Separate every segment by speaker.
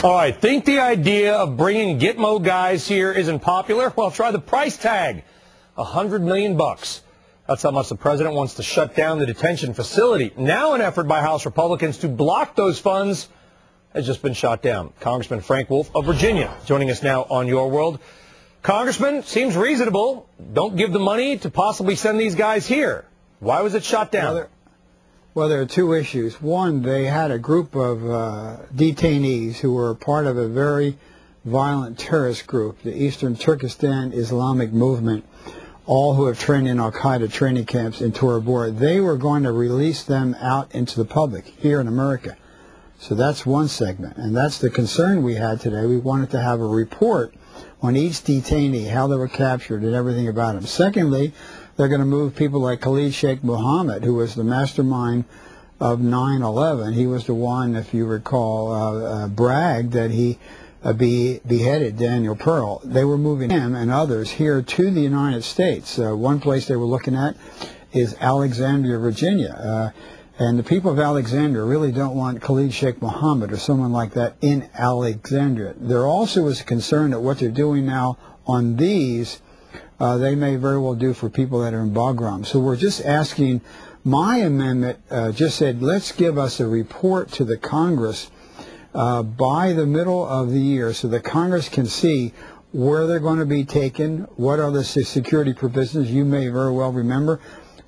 Speaker 1: All right, think the idea of bringing Gitmo guys here isn't popular? Well, try the price tag. $100 million. That's how much the president wants to shut down the detention facility. Now an effort by House Republicans to block those funds has just been shot down. Congressman Frank Wolf of Virginia joining us now on Your World. Congressman, seems reasonable. Don't give the money to possibly send these guys here. Why was it shot down?
Speaker 2: Well, there are two issues. One, they had a group of detainees who were part of a very violent terrorist group, the Eastern Turkestan Islamic Movement, all who have trained in al-Qaeda training camps in Tora Bora. They were going to release them out into the public here in America. So that's one segment, and that's the concern we had today. We wanted to have a report on each detainee, how they were captured and everything about them. Secondly, they're going to move people like Khalid Sheikh Mohammed, who was the mastermind of 9/11. He was the one, if you recall, bragged that he beheaded Daniel Pearl. They were moving him and others here to the United States. One place they were looking at is Alexandria, Virginia. And the people of Alexandria really don't want Khalid Sheikh Mohammed or someone like that in Alexandria. There also is a concern that what they're doing now on these, they may very well do for people that are in Bagram. So we're just asking, my amendment just said, let's give us a report to the Congress by the middle of the year so the Congress can see where they're going to be taken, what are the security provisions. You may very well remember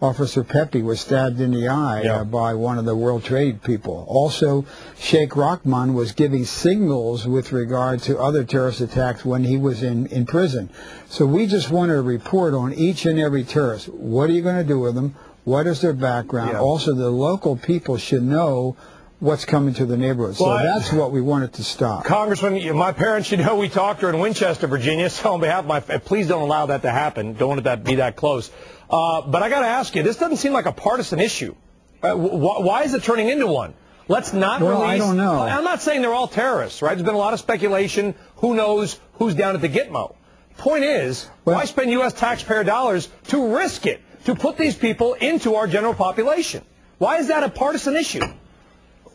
Speaker 2: Officer Pepe was stabbed in the eye by one of the World Trade people. Also, Sheikh Rahman was giving signals with regard to other terrorist attacks when he was in prison. So we just wanted a report on each and every terrorist. What are you going to do with them? What is their background? Also, the local people should know what's coming to the neighborhood. So that's what we wanted to stop.
Speaker 1: Congressman, my parents should know we talked to her in Winchester, Virginia, so on behalf of my please don't allow that to happen. Don't want it to be that close. But I got to ask you, this doesn't seem like a partisan issue. Why is it turning into one? Let's not release...
Speaker 2: I don't know.
Speaker 1: I'm not saying they're all terrorists, right? There's been a lot of speculation. Who knows who's down at the Gitmo? Point is, why spend U.S. taxpayer dollars to risk it, to put these people into our general population? Why is that a partisan issue?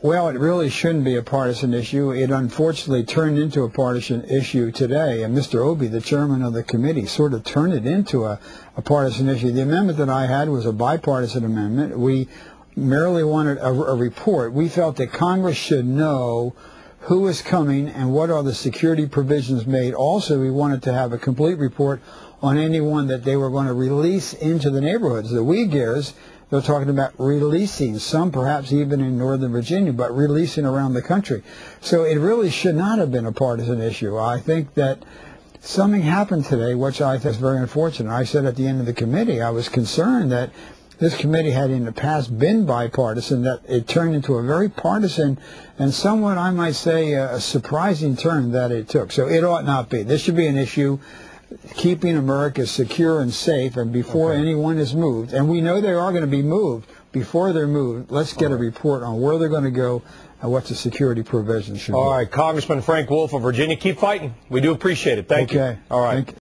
Speaker 2: Well, it really shouldn't be a partisan issue. It unfortunately turned into a partisan issue today, and Mr. Obey, the chairman of the committee, sort of turned it into a partisan issue. The amendment that I had was a bipartisan amendment. We merely wanted a report. We felt that Congress should know who is coming and what are the security provisions made. Also, we wanted to have a complete report on anyone that they were going to release into the neighborhoods. The Uyghurs, they're talking about releasing some, perhaps even in Northern Virginia, but releasing around the country. So it really should not have been a partisan issue. I think that something happened today, which I think is very unfortunate. I said at the end of the committee, I was concerned that this committee had in the past been bipartisan, that it turned into a very partisan and somewhat, I might say, a surprising turn that it took. So it ought not be. This should be an issue keeping America secure and safe, and before anyone is moved, and we know they are going to be moved, before they're moved, let's get a report on where they're going to go and what the security provisions should be.
Speaker 1: All right, Congressman Frank Wolf of Virginia, keep fighting. We do appreciate it. Thank you.
Speaker 2: All right.